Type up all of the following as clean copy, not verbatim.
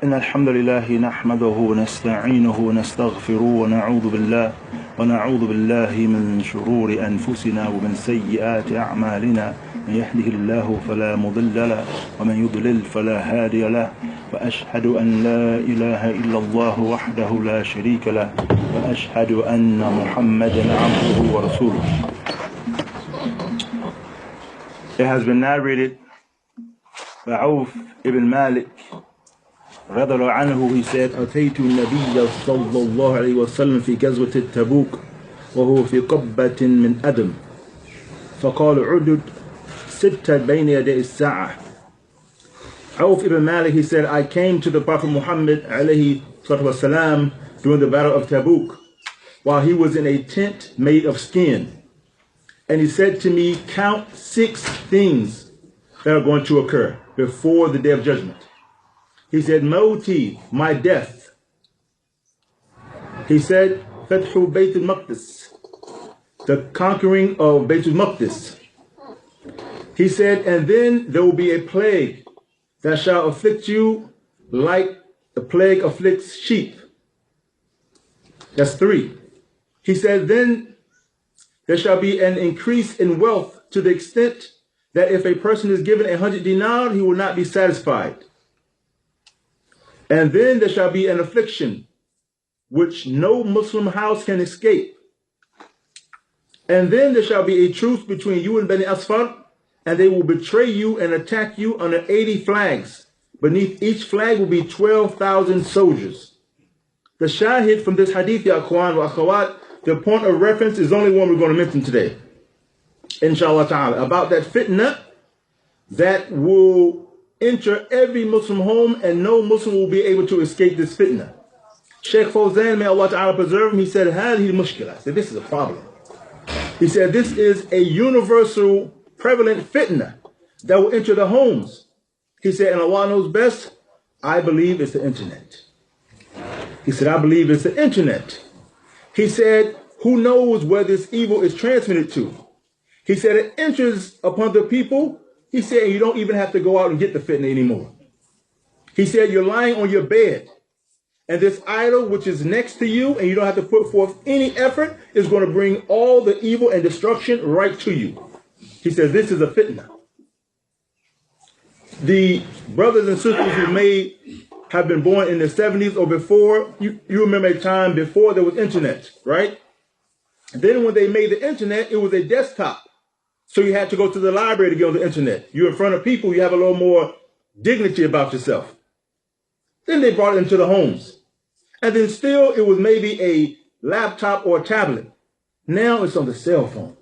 إن الحمد لله نحمده ونستعينه ونستغفره ونعوذ بالله من شرور أنفسنا ومن سيئات أعمالنا. من يهده الله فلا مضل له ومن يضلل فلا هادي له، وأشهد أن لا إله إلا الله وحده لا شريك له، وأشهد أن محمدا عبده ورسوله. It has been narrated by Auf ibn Malik رضي الله عنه, he said, أتيت النبي صلى الله عليه وسلم في غزوة التبوك وهو في قبة من أدم فقال عدد ستة بين يدي الساعة. Auf ibn Malik, he said, I came to the Prophet Muhammad alayhi wasalam during the battle of Tabuk while he was in a tent made of skin, and he said to me, count 6 things that are going to occur before the day of judgment. He said, Mawti, my death. He said, Fathu Bayt al-Maqdis, the conquering of Bayt al-Maqdis. He said, and then there will be a plague that shall afflict you like the plague afflicts sheep. That's 3. He said, then there shall be an increase in wealth to the extent that if a person is given 100 dinar, he will not be satisfied. And then there shall be an affliction which no Muslim house can escape. And then there shall be a truce between you and Bani Asfar, and they will betray you and attack you under 80 flags. Beneath each flag will be 12,000 soldiers. The shahid from this hadith, ya akhwan wa akhawat, the point of reference is only one we're going to mention today, inshallah ta'ala, about that fitna that will enter every Muslim home, and no Muslim will be able to escape this fitna. Sheikh Fawzan, may Allah ta'ala preserve him, he said, هذه المشكلة. So this is a problem. He said, this is a universal, prevalent fitna that will enter the homes. He said, and Allah knows best, I believe it's the internet. He said, I believe it's the internet. He said, who knows where this evil is transmitted to? He said, it enters upon the people. He said, you don't even have to go out and get the fitna anymore. He said, you're lying on your bed, and this idol which is next to you, and you don't have to put forth any effort, is going to bring all the evil and destruction right to you. He said, this is a fitna. The brothers and sisters who may have been born in the 70s or before, you remember a time before there was internet, right? Then when they made the internet, it was a desktop. So you had to go to the library to get on the internet. You're in front of people, you have a little more dignity about yourself. Then they brought it into the homes. And then still it was maybe a laptop or a tablet. Now it's on the cell phone.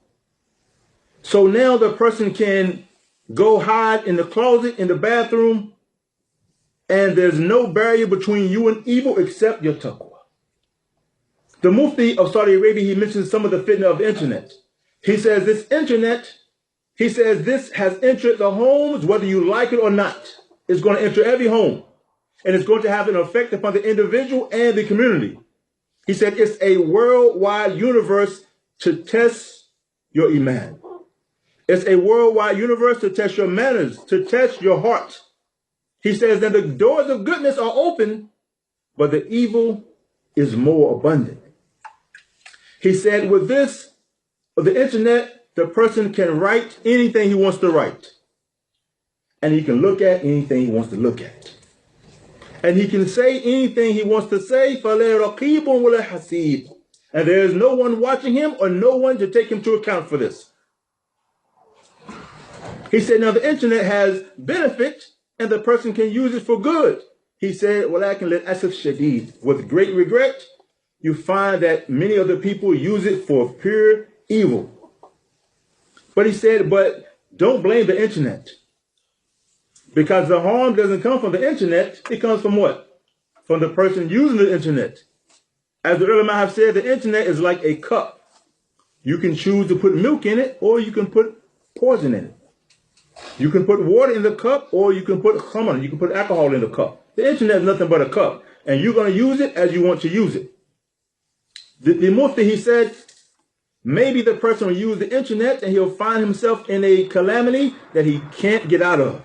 So now the person can go hide in the closet, in the bathroom, and there's no barrier between you and evil except your taqwa. The Mufti of Saudi Arabia, he mentions some of the fitna of the internet. He says this internet, he says this has entered the homes, whether you like it or not. It's going to enter every home. And it's going to have an effect upon the individual and the community. He said it's a worldwide universe to test your iman. It's a worldwide universe to test your manners, to test your heart. He says that the doors of goodness are open, but the evil is more abundant. He said with this, with the internet, the person can write anything he wants to write. And he can look at anything he wants to look at. And he can say anything he wants to say. And there is no one watching him or no one to take him to account for this. He said, now the internet has benefit and the person can use it for good. He said, وَلَكِنْ لِلْأَسَفِ شَدِيدٍ, with great regret, you find that many of the people use it for pure evil. But he said, but don't blame the internet. Because the harm doesn't come from the internet, it comes from what? From the person using the internet. As the ulama have said, the internet is like a cup. You can choose to put milk in it, or you can put poison in it. You can put water in the cup, or you can put khamr, you can put alcohol in the cup. The internet is nothing but a cup, and you're going to use it as you want to use it. The Mufti, he said, maybe the person will use the internet and he'll find himself in a calamity that he can't get out of.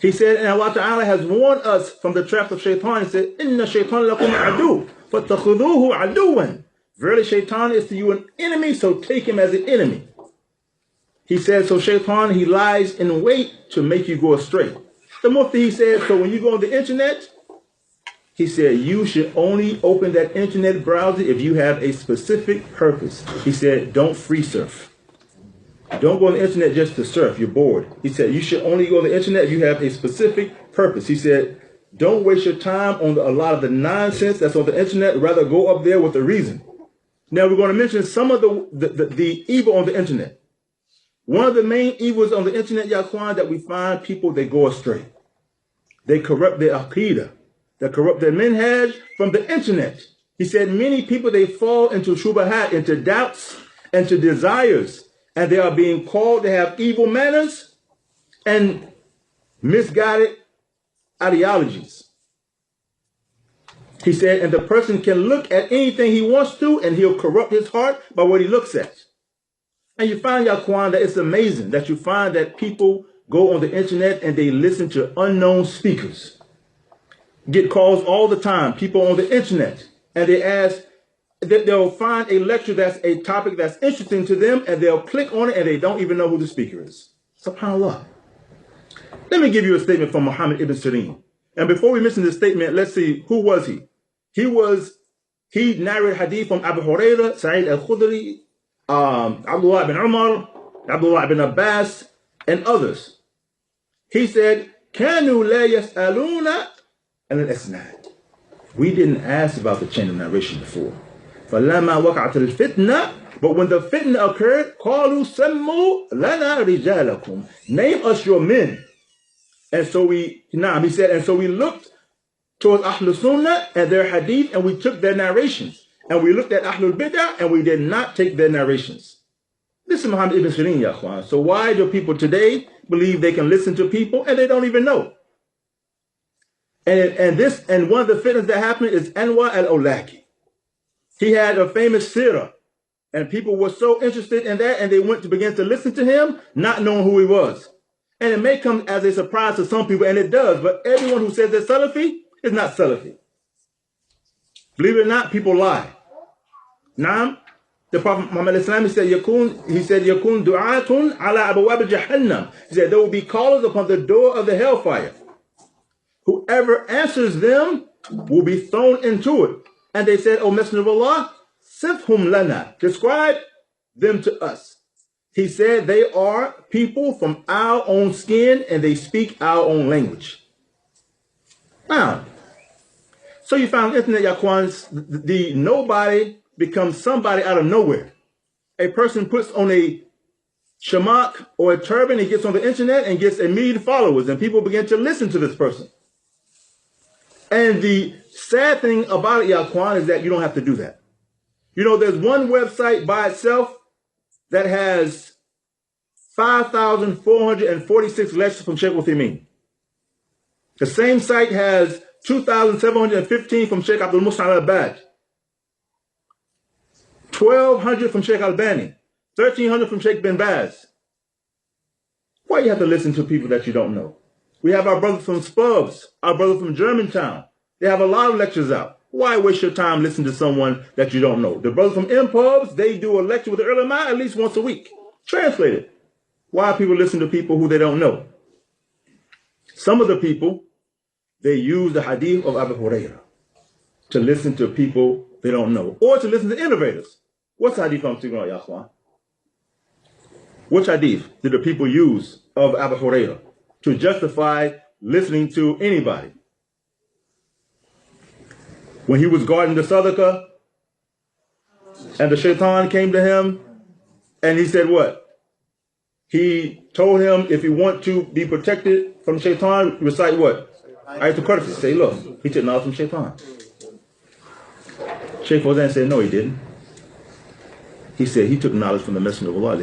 He said, and Allah Ta'ala has warned us from the trap of shaitan. He said, Inna shaitan lakum adu, fatakhuduhu aduwan. Verily shaitan is to you an enemy, so take him as an enemy. He said, so shaitan, he lies in wait to make you go astray. The Mufti, he said, so when you go on the internet, he said, you should only open that internet browser if you have a specific purpose. He said, don't free surf. Don't go on the internet just to surf. You're bored. He said, you should only go on the internet if you have a specific purpose. He said, don't waste your time on a lot of the nonsense that's on the internet. Rather go up there with a reason. Now we're going to mention some of the evil on the internet. One of the main evils on the internet, Yaquan, that we find people, they go astray. They corrupt their aqidah. They corrupt their minhaj from the internet. He said many people, they fall into shubahat, into doubts, into desires. And they are being called to have evil manners and misguided ideologies. He said, and the person can look at anything he wants to, and he'll corrupt his heart by what he looks at. And you find, Yaquan, that it's amazing that you find that people go on the internet and they listen to unknown speakers. Get calls all the time, people on the internet, and they ask, they'll find a lecture that's a topic that's interesting to them, and they'll click on it, and they don't even know who the speaker is. SubhanAllah. Let me give you a statement from Muhammad ibn Sirin. And before we mention this statement, let's see, who was he? He narrated hadith from Abu Hurairah, Sa'id al-Khudri, Abdullah ibn Umar, Abdullah ibn Abbas, and others. He said, كَانُوا لَا يَسْأَلُونَ عَنِ الْإِسْنَادِ. We didn't ask about the chain of narration before. فَلَمَّا وَقَعَتِ الْفِتْنَةِ. But when the fitna occurred, قَالُوا سَمُّوا لَنَا رِجَالَكُمْ. Name us your men. And so he said, and so we looked towards Ahlul Sunnah and their hadith, and we took their narrations. And we looked at Ahlul Bid'ah, and we did not take their narrations. This is Muhammad ibn Sirin, Yaquan. So why do people today believe they can listen to people and they don't even know? And one of the fitnas that happened is Anwar al-Awlaki. He had a famous seerah, and people were so interested in that, and they went to begin to listen to him, not knowing who he was. And it may come as a surprise to some people, and it does, but everyone who says they're Salafi is not Salafi. Believe it or not, people lie. Naam, the Prophet Muhammad Islam, he said, Yakun du'atun ala abwab jahannam. He said, there will be callers upon the door of the hellfire. Whoever answers them will be thrown into it. And they said, O Messenger of Allah, sifhum lana, describe them to us. He said, they are people from our own skin and they speak our own language. Now, so you found internet, Yaquan, the nobody becomes somebody out of nowhere. A person puts on a shamak or a turban, he gets on the internet and gets a million followers, and people begin to listen to this person. And the sad thing about it, Yaquan, is that you don't have to do that. You know, there's one website by itself that has 5,446 lectures from Sheikh Uthaymeen. The same site has 2,715 from Sheikh Abdul Muhsin al-Abbad, 1,200 from Sheikh Albani, 1,300 from Sheikh bin Baz. Why you have to listen to people that you don't know? We have our brothers from Spubs, our brother from Germantown. They have a lot of lectures out. Why waste your time listening to someone that you don't know? The brothers from MPubs, they do a lecture with the ulama at least once a week. Translated. Why people listen to people who they don't know? Some of the people, they use the hadith of Abu Hurairah to listen to people they don't know, or to listen to innovators. What's the hadith I'm speaking about, Yaquan? Which hadith did the people use of Abu Hurairah to justify listening to anybody? When he was guarding the sadaqah, and the shaitan came to him, and he said what? He told him if you want to be protected from shaitan, recite what? Ayatul Kursi. Say, look, he took knowledge from shaitan. Shaykh Fawzan said, no, he didn't. He said he took knowledge from the Messenger of Allah.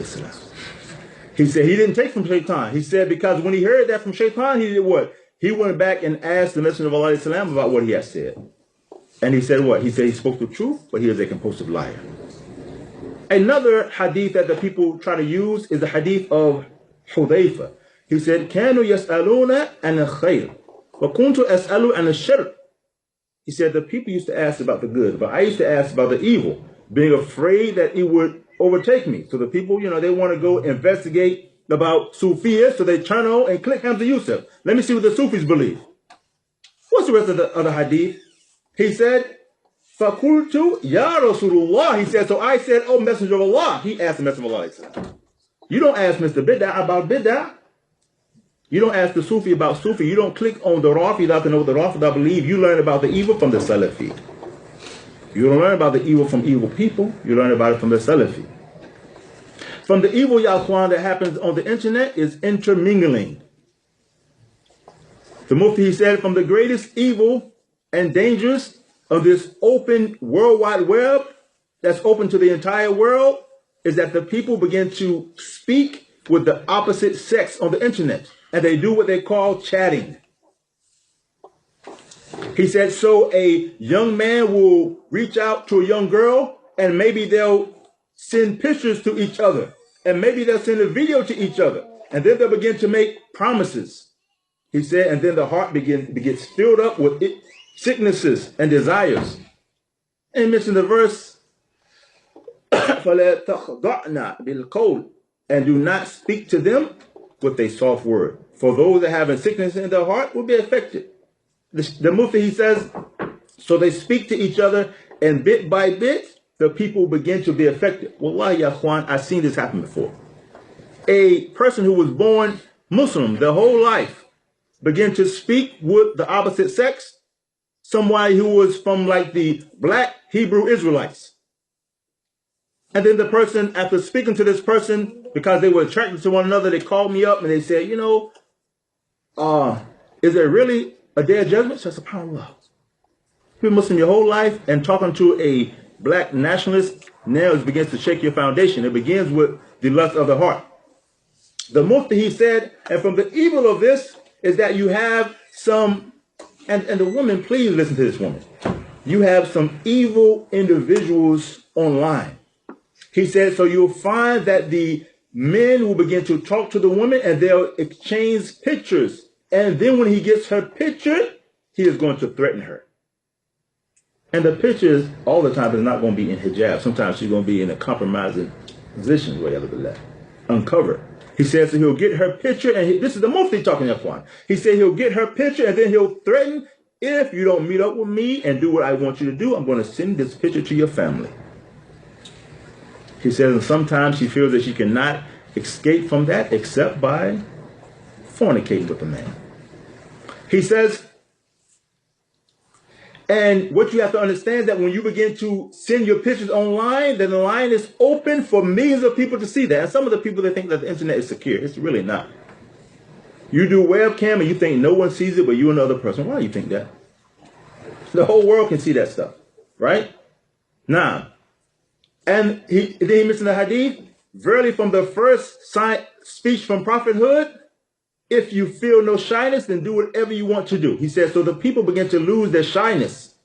He said he didn't take from shaitan. He said because when he heard that from shaitan, he did what? He went back and asked the Messenger of Allah about what he had said. And he said what? He said he spoke the truth, but he is a compulsive liar. Another hadith that the people try to use is the hadith of Hudayfa. He said, كانوا يسألون عن الخير وكنت أسأل عن الشر. He said, the people used to ask about the good, but I used to ask about the evil, being afraid that it would overtake me. So the people, they want to go investigate about Sufiyas, so they turn on and click Hamza Yusuf. Let me see what the Sufis believe. What's the rest of the hadith? He said, فَقُلْتُ يَا رَسُولُ اللَّهِ. He said, so I said, oh, Messenger of Allah. He asked the Messenger of Allah. You don't ask Mr. Bid'ah about Bid'ah. You don't ask the Sufi about Sufi. You don't click on the Rafida to know what the Rafida believe. You learn about the evil from the Salafi. You don't learn about the evil from evil people. You learn about it from the Salafi. From the evil, Ya'Quan, that happens on the internet is intermingling. The Mufti, he said, from the greatest evil and dangers of this open World Wide Web that's open to the entire world is that the people begin to speak with the opposite sex on the internet. And they do what they call chatting. He said, so a young man will reach out to a young girl and maybe they'll send pictures to each other. And maybe they'll send a video to each other. And then they'll begin to make promises. He said, and then the heart gets filled up with sicknesses and desires. And he mentioned the verse, فَلَا تَخْضَعْنَا بِالْقَوْلِ, and do not speak to them with a soft word. For those that have a sickness in their heart will be affected. The Mufti, he says, so they speak to each other, and bit by bit, the people begin to be affected. Wallahi, ya Ikhwan, I've seen this happen before. A person who was born Muslim their whole life began to speak with the opposite sex, somebody who was from like the black Hebrew Israelites. And then the person, after speaking to this person, because they were attracted to one another, they called me up and they said, is there really a day of judgment? So I said, SubhanAllah. You've been Muslim your whole life, and talking to a black nationalist now it begins to shake your foundation. It begins with the lust of the heart. The Mufti, he said, and from the evil of this is that you have some, and the woman, please listen to this woman. You have some evil individuals online. He said, so you'll find that the men will begin to talk to the woman and they'll exchange pictures. And then when he gets her picture, he is going to threaten her. And the pictures all the time is not going to be in hijab. Sometimes she's going to be in a compromising position, uncovered. He says so he'll get her picture, and this is the Mufti talking upon. He said he'll get her picture and then he'll threaten, if you don't meet up with me and do what I want you to do, I'm going to send this picture to your family. He says, and sometimes she feels that she cannot escape from that except by fornicating with a man. He says, and what you have to understand is that when you begin to send your pictures online, then the line is open for millions of people to see that. And some of the people that think that the internet is secure, it's really not. You do webcam and you think no one sees it but you and the other person. Why do you think that? The whole world can see that stuff, right? Now, and then he mentioned the hadith, verily from the first speech from prophethood, if you feel no shyness, then do whatever you want to do. He said, so the people begin to lose their shyness.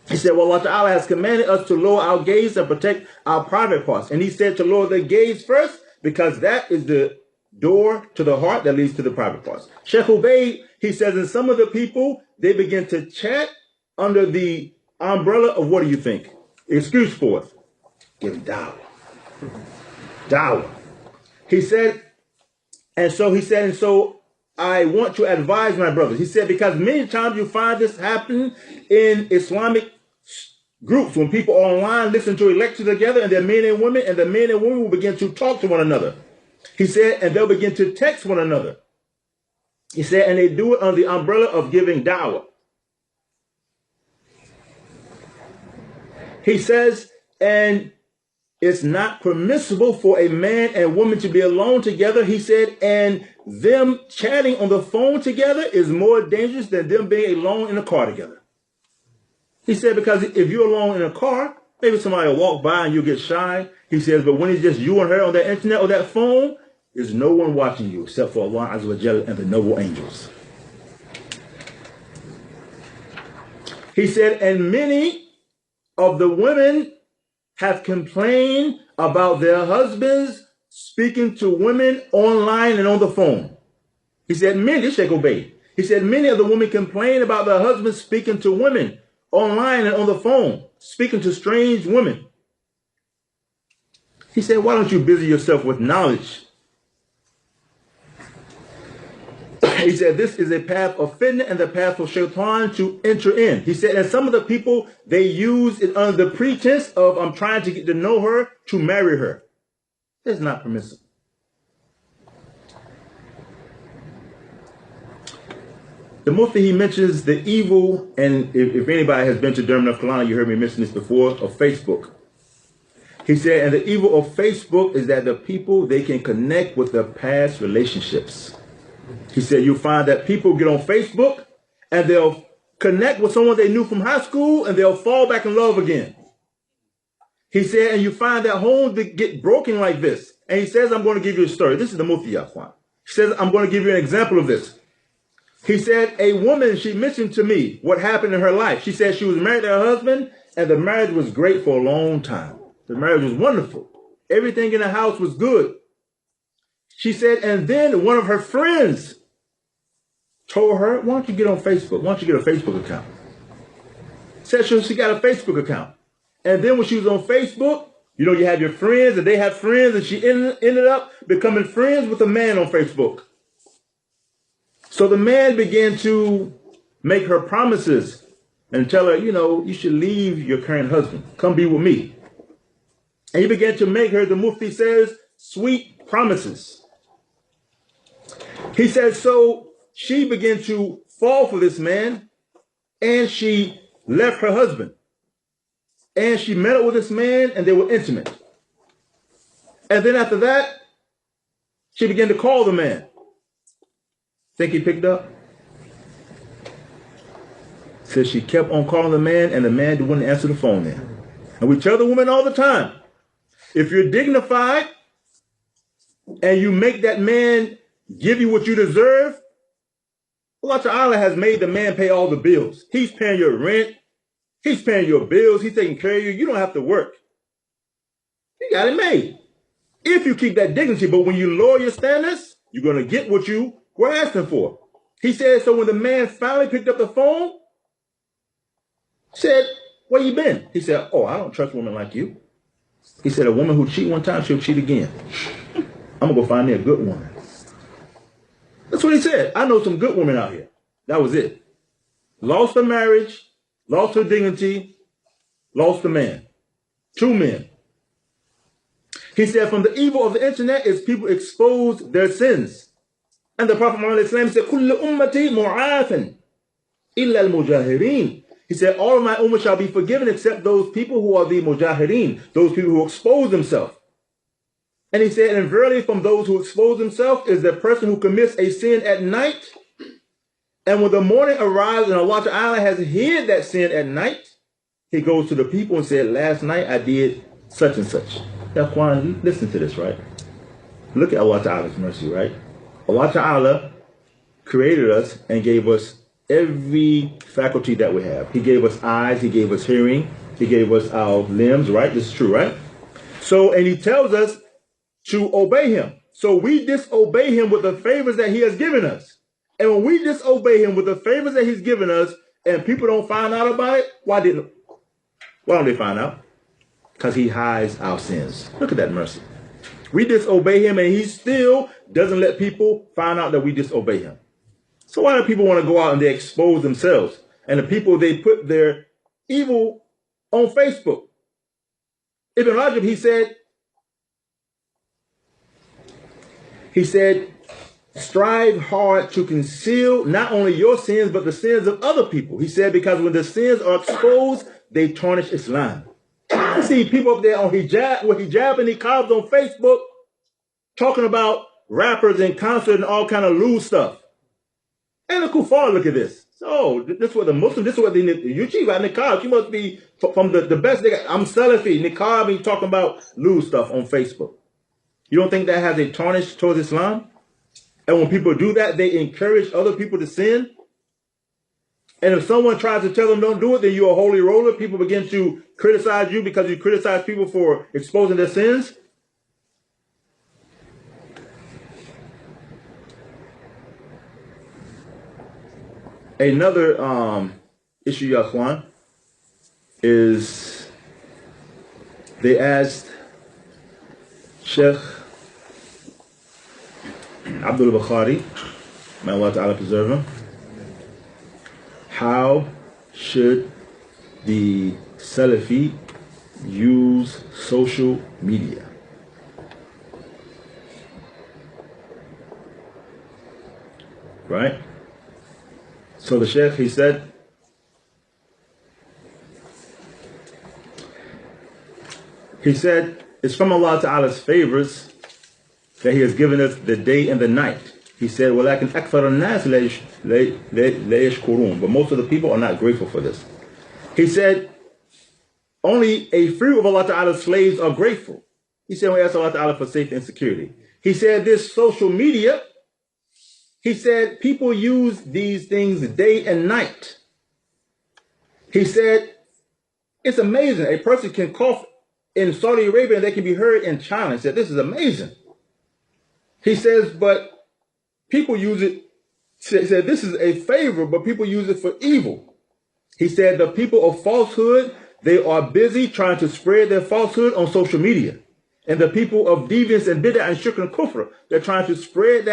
He said, well, Allah Ta'ala has commanded us to lower our gaze and protect our private parts. And he said to lower the gaze first, because that is the door to the heart that leads to the private parts. Sheikh Ubaid, he says, and some of the people, they begin to chat under the umbrella of, what do you think? Excuse for it. Give dawah. Dawah. He said, and so I want to advise my brothers. He said, because many times you find this happen in Islamic groups when people online listen to a lecture together and they're men and women, and the men and women will begin to talk to one another. He said, and they'll begin to text one another. He said, and they do it under the umbrella of giving dawah. He says, and it's not permissible for a man and woman to be alone together. He said, and them chatting on the phone together is more dangerous than them being alone in a car together. He said, because if you're alone in a car, maybe somebody will walk by and you'll get shy. He says, but when it's just you and her on that internet or that phone, there's no one watching you except for Allah Azza wa Jalla and the noble angels. He said, and many of the women have complained about their husbands speaking to women online and on the phone. He said, many, Sheikh Obey. He said, many of the women complain about their husbands speaking to women online and on the phone, speaking to strange women. He said, why don't you busy yourself with knowledge? He said, this is a path of fitna and the path of shaitan to enter in. He said, and some of the people, they use it under the pretense of, I'm trying to get to know her, to marry her. It's not permissible. The Mufti, he mentions the evil, and if anybody has been to Durham, North Carolina, you heard me mention this before, of Facebook. He said, and the evil of Facebook is that the people, they can connect with their past relationships. He said, you'll find that people get on Facebook and they'll connect with someone they knew from high school and they'll fall back in love again. He said, and you find that homes that get broken like this. And he says, I'm going to give you a story. This is the Mufti Yaqwan. He says, I'm going to give you an example of this. He said, a woman, she mentioned to me what happened in her life. She said she was married to her husband and the marriage was great for a long time. The marriage was wonderful. Everything in the house was good. She said, and then one of her friends told her, why don't you get on Facebook? Why don't you get a Facebook account? Said she got a Facebook account. And then when she was on Facebook, you know, you have your friends and they have friends, and she ended up becoming friends with a man on Facebook. So the man began to make her promises and tell her, you know, you should leave your current husband. Come be with me. And he began to make her, the Mufti says, sweet promises. He says, so she began to fall for this man, and she left her husband. And she met up with this man, and they were intimate. And then after that, she began to call the man. Think he picked up? Says she kept on calling the man, and the man wouldn't answer the phone then. And we tell the women all the time, if you're dignified and you make that man give you what you deserve, Allah Ta'ala has made the man pay all the bills. He's paying your rent. He's paying your bills. He's taking care of you. You don't have to work. You got it made. If you keep that dignity, but when you lower your standards, you're going to get what you were asking for. He said, so when the man finally picked up the phone, said, where you been? He said, oh, I don't trust women like you. He said, a woman who cheat one time, she'll cheat again. I'm going to go find me a good woman. That's what he said. I know some good women out here. That was it. Lost her marriage, lost her dignity, lost a man. 2 men. He said, from the evil of the internet is people expose their sins. And the Prophet Muhammad said, كُلُّ أُمَّتِي مُعَافٍ إِلَّا الْمُجَاهِرِينَ. He said, all of my ummah shall be forgiven except those people who are the mujahireen, those people who expose themselves. And he said, and verily from those who expose themselves is the person who commits a sin at night. And when the morning arrives and Allah Ta'ala has hid that sin at night, he goes to the people and said, last night I did such and such. Now, Quan, listen to this, right? Look at Allah Ta'ala's mercy, right? Allah Ta'ala created us and gave us every faculty that we have. He gave us eyes, he gave us hearing, he gave us our limbs, right? This is true, right? So, and he tells us to obey him. So we disobey him with the favors that he has given us. And when we disobey him with the favors that he's given us, and people don't find out about it, why don't they find out? Because he hides our sins. Look at that mercy. We disobey him and he still doesn't let people find out that we disobey him. So why do people want to go out and they expose themselves? And the people, they put their evil on Facebook. Ibn Rajab, he said, strive hard to conceal not only your sins, but the sins of other people. He said, because when the sins are exposed, they tarnish Islam. You see people up there on hijab, with hijab and niqabs on Facebook, talking about rappers and concerts and all kind of loose stuff. And the kuffar, look at this. So this is what the Muslims, this is what you cheat about niqab. You must be from the best. I'm Salafi, niqab, and talking about loose stuff on Facebook. You don't think that has a tarnish towards Islam? And when people do that, they encourage other people to sin. And if someone tries to tell them don't do it, then you're a holy roller. People begin to criticize you because you criticize people for exposing their sins. Another issue, Ya Ikhwan, is they asked Sheikh Abdul Bukhari, may Allah Ta'ala preserve him, how should the Salafi use social media? Right? So the Sheikh, he said, it's from Allah Ta'ala's favors that He has given us the day and the night. He said, وَلَكِنْ أَكْثَرَ النَّاسِ لَا يَشْكُرُونَ. But most of the people are not grateful for this. He said, only a few of Allah Ta'ala's slaves are grateful. He said, we ask Allah Ta'ala for safety and security. He said, this social media, he said, people use these things day and night. He said, it's amazing. A person can cough in Saudi Arabia and they can be heard in China. He said, this is amazing. He says, but people use it, he said, this is a favor, but people use it for evil. He said, the people of falsehood, they are busy trying to spread their falsehood on social media. And the people of deviance and bid'ah and shirk and kufr, they're trying to spread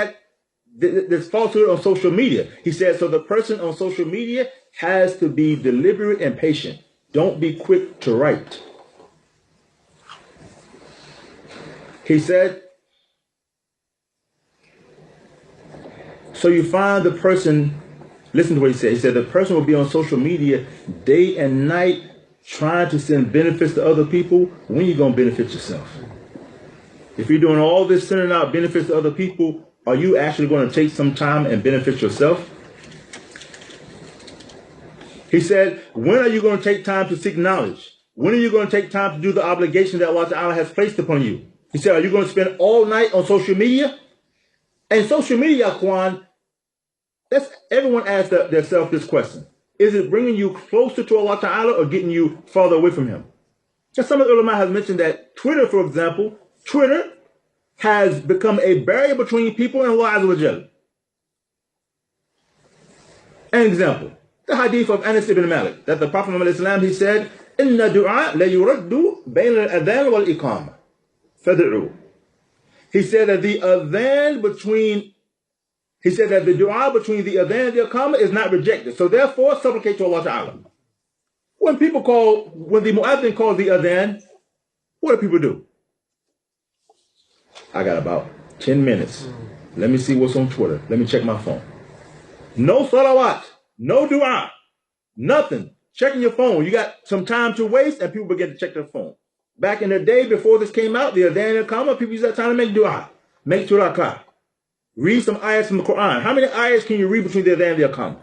this falsehood on social media. He said, so the person on social media has to be deliberate and patient. Don't be quick to write. He said, so you find the person, listen to what he said. He said, the person will be on social media day and night trying to send benefits to other people. When are you going to benefit yourself? If you're doing all this sending out benefits to other people, are you actually going to take some time and benefit yourself? He said, when are you going to take time to seek knowledge? When are you going to take time to do the obligation that Allah Ta'ala has placed upon you? He said, are you going to spend all night on social media? And social media, Kwan, everyone asks themselves this question. Is it bringing you closer to Allah Ta'ala or getting you farther away from Him? Just some of the ulama has mentioned that Twitter, for example, Twitter has become a barrier between people and Allah Azza wa Jal. An example, the hadith of Anas ibn Malik, that the Prophet Muhammad Islam, he said, Inna du'a la yuraddu bayna al-adhan wal-iqama. Fad'u. He said that the adhan between, he said that the dua between the adhan and the iqama is not rejected. So therefore, supplicate to Allah Ta'ala. When the mu'adhin calls the adhan, what do people do? I got about 10 minutes. Let me see what's on Twitter. Let me check my phone. No salawat, no dua, nothing. Checking your phone. You got some time to waste and people begin to check their phone. Back in the day before this came out, the adhan and iqama, people use that time to make dua, make turakah. Read some ayahs from the Quran. How many ayahs can you read between the adhan and the iqama?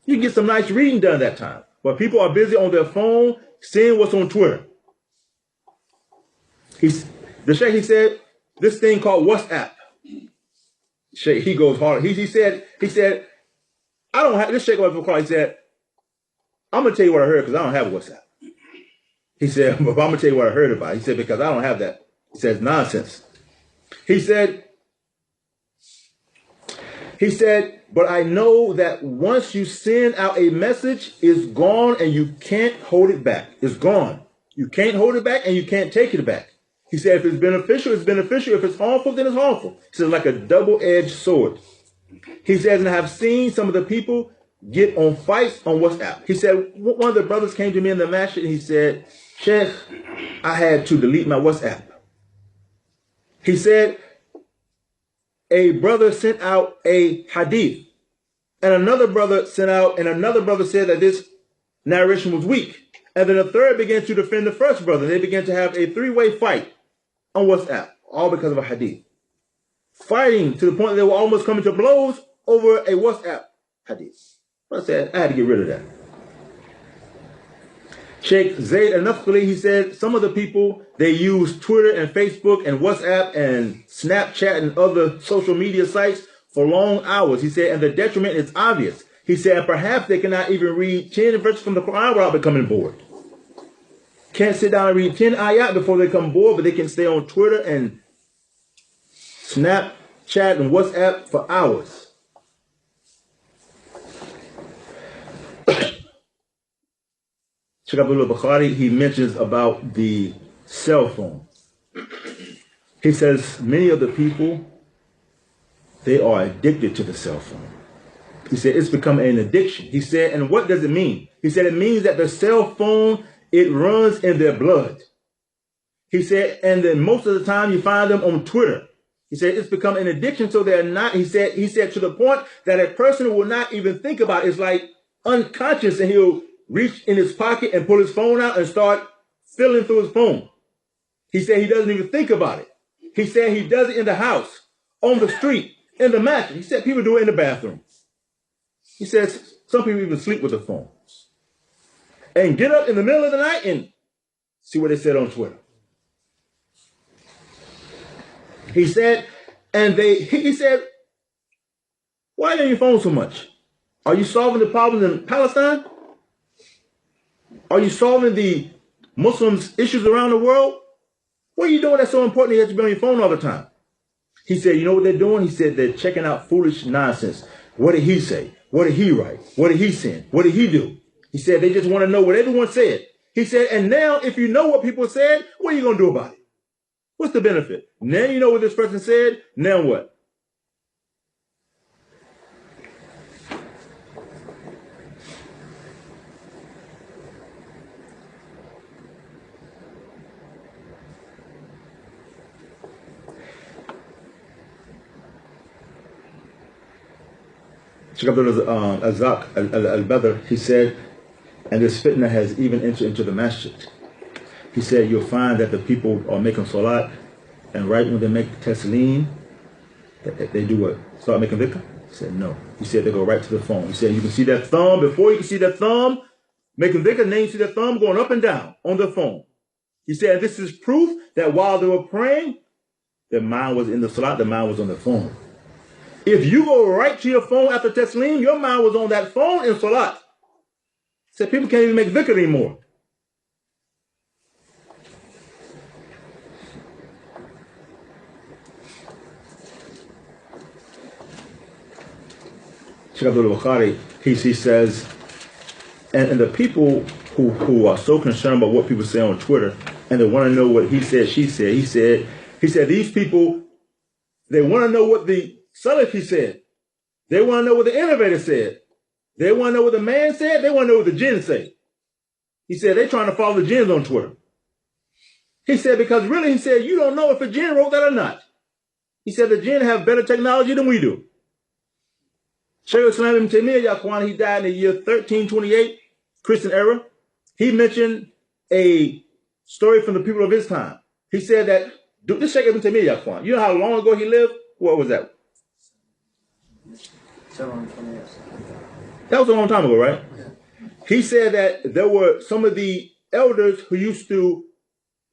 You can get some nice reading done that time. But people are busy on their phone, seeing what's on Twitter. The Shaykh, he said, this thing called WhatsApp. Shaykh, he goes hard. He said, I don't have, this Shaykh of the he said, I'm going to tell you what I heard because I don't have WhatsApp. He said, but I'm going to tell you what I heard about it. He said, because I don't have that. He says, nonsense. He said, but I know that once you send out a message, it's gone and you can't hold it back. It's gone. You can't hold it back and you can't take it back. He said, if it's beneficial, it's beneficial. If it's harmful, then it's harmful. He says, like a double-edged sword. He says, and I have seen some of the people get on fights on WhatsApp. He said, one of the brothers came to me in the masjid and he said, Sheikh, I had to delete my WhatsApp. He said, a brother sent out a hadith and another brother said that this narration was weak. And then a third began to defend the first brother. They began to have a three-way fight on WhatsApp, all because of a hadith. Fighting to the point that they were almost coming to blows over a WhatsApp hadith. I said, I had to get rid of that. Sheikh Zayd al-Nafqali, he said, some of the people, they use Twitter and Facebook and WhatsApp and Snapchat and other social media sites for long hours. He said, and the detriment is obvious. He said, perhaps they cannot even read 10 verses from the Quran without becoming bored. Can't sit down and read 10 ayat before they come bored, but they can stay on Twitter and Snapchat and WhatsApp for hours. Sheikh Abdul Bukhari, he mentions about the cell phone. He says many of the people, they are addicted to the cell phone. He said it's become an addiction. He said, and what does it mean? He said it means that the cell phone, it runs in their blood. He said, and then most of the time you find them on Twitter. He said it's become an addiction, so they're not, he said to the point that a person will not even think about it. It's like unconscious, and he'll reach in his pocket and pull his phone out and start filling through his phone. He said he doesn't even think about it. He said he does it in the house, on the street, in the mattress. He said people do it in the bathroom. He says some people even sleep with the phone and get up in the middle of the night and see what they said on Twitter. He said, and he said, why are you on your phone so much? Are you solving the problems in Palestine? Are you solving the Muslims' issues around the world? What are you doing that's so important that you have to be on your phone all the time? He said, you know what they're doing? He said they're checking out foolish nonsense. What did he say? What did he write? What did he send? What did he do? He said they just want to know what everyone said. He said, and now if you know what people said, what are you going to do about it? What's the benefit? Now you know what this person said. Now what? Sheikh Abdul Azak al-Badr, he said, and this fitna has even entered into the masjid. He said, you'll find that the people are making salat, and right when they make taslim, they do what? Start making dhikr? He said, no. He said, they go right to the phone. He said, you can see that thumb, before you can see that thumb, making dhikr, then you see that thumb going up and down on the phone. He said, this is proof that while they were praying, their mind was in the salat, their mind was on the phone. If you go right to your phone after taslim, your mind was on that phone in salat. He said, people can't even make dhikr anymore. Sheikh Abdul Bukhari, he says, and the people who are so concerned about what people say on Twitter, and they want to know what he said, she said, he said these people, they want to know what the Salafi said. They want to know what the innovator said. They want to know what the man said. They want to know what the jinn say. He said they're trying to follow the jinns on Twitter. He said, because really, he said, you don't know if a jinn wrote that or not. He said the jinn have better technology than we do. Shaykh Islam ibn Taymiyyah, he died in the year 1328, Christian era. He mentioned a story from the people of his time. He said that, this Shaykh ibn Taymiyyah, you know how long ago he lived? What was that? 720 years. That was a long time ago, right? Yeah. He said that there were some of the elders who used to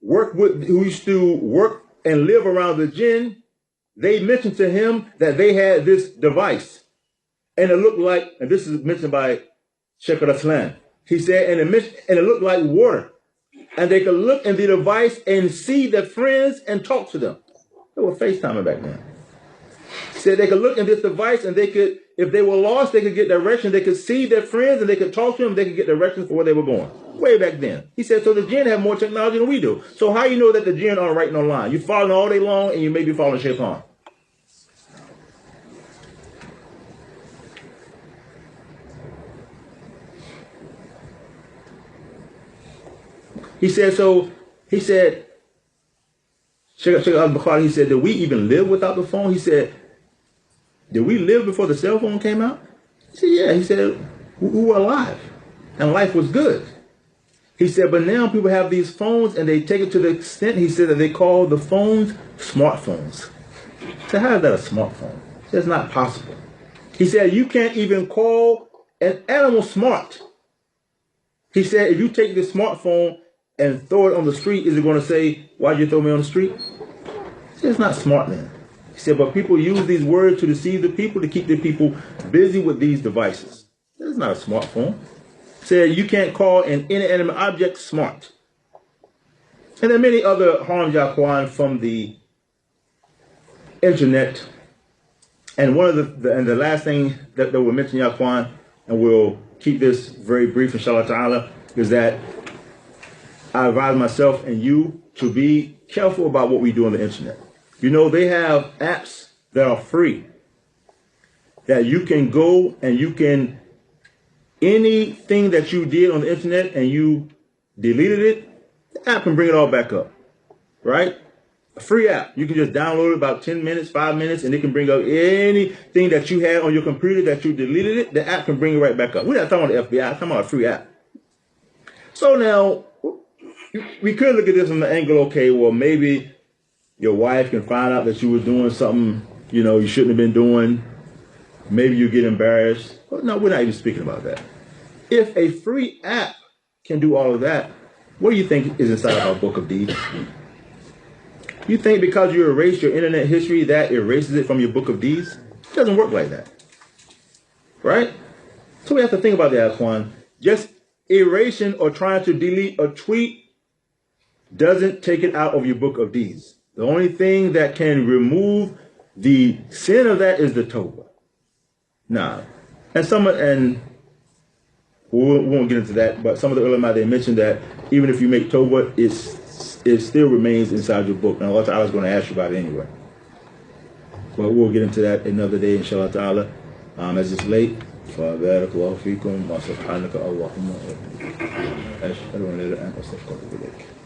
work and live around the jinn. They mentioned to him that they had this device. And it looked like, and this is mentioned by Sheikh al-Islam. He said, and it looked like water. And they could look in the device and see their friends and talk to them. They were FaceTiming back then. He said they could look in this device and they could, if they were lost, they could get direction. They could see their friends and they could talk to them. They could get directions for where they were going. Way back then. He said, so the jinn have more technology than we do. So how you know that the jinn aren't writing online? You're following all day long and you may be following Cellphone. He said, Sheikh al-Bukhari, he said, did we even live without the phone? He said, did we live before the cell phone came out? He said, yeah. He said, we were alive and life was good. He said, but now people have these phones and they take it to the extent, he said, that they call the phones smartphones. He said, how is that a smartphone? He said, it's not possible. He said, you can't even call an animal smart. He said, if you take this smartphone and throw it on the street, is it going to say, why'd you throw me on the street? He said, it's not smart then. He said, but people use these words to deceive the people, to keep the people busy with these devices. It's not a smartphone. He said, you can't call an inanimate object smart. And there are many other harms, Yaquan, from the internet. And one of the last thing that we'll mention, Yaquan, and we'll keep this very brief, inshallah ta'ala, is that I advise myself and you to be careful about what we do on the internet. You know, they have apps that are free that you can go and you can, anything that you did on the internet and you deleted it, the app can bring it all back up, right? A free app. You can just download it about 10 minutes, 5 minutes, and it can bring up anything that you had on your computer that you deleted it. The app can bring it right back up. We're not talking about the FBI, I'm talking about a free app. So now, we could look at this from the angle, okay, well, maybe your wife can find out that you were doing something, you know, you shouldn't have been doing. Maybe you get embarrassed. Well, no, we're not even speaking about that. If a free app can do all of that, what do you think is inside of our book of deeds? You think because you erase your internet history, that erases it from your book of deeds? It doesn't work like that. Right? So we have to think about that, Juan. Just erasing or trying to delete a tweet doesn't take it out of your book of deeds. The only thing that can remove the sin of that is the tawbah. Nah. And we won't get into that, but some of the ulama, they mentioned that even if you make tawbah, it still remains inside your book. And Allah Ta'ala is going to ask you about it anyway. But we'll get into that another day, inshallah ta'ala. As it's late, فَبَارَكَ اللَّهُ فِيكُمْ وَسُبْحَانَكَ اللَّهُمَّ وَبِحَمْدِكَ أَشْهَدُ أَن لَا إِلَهَ إِلَّا أَنتَ أَسْتَغْفِرُكَ وَأَتُوبُ إِلَيْكَ.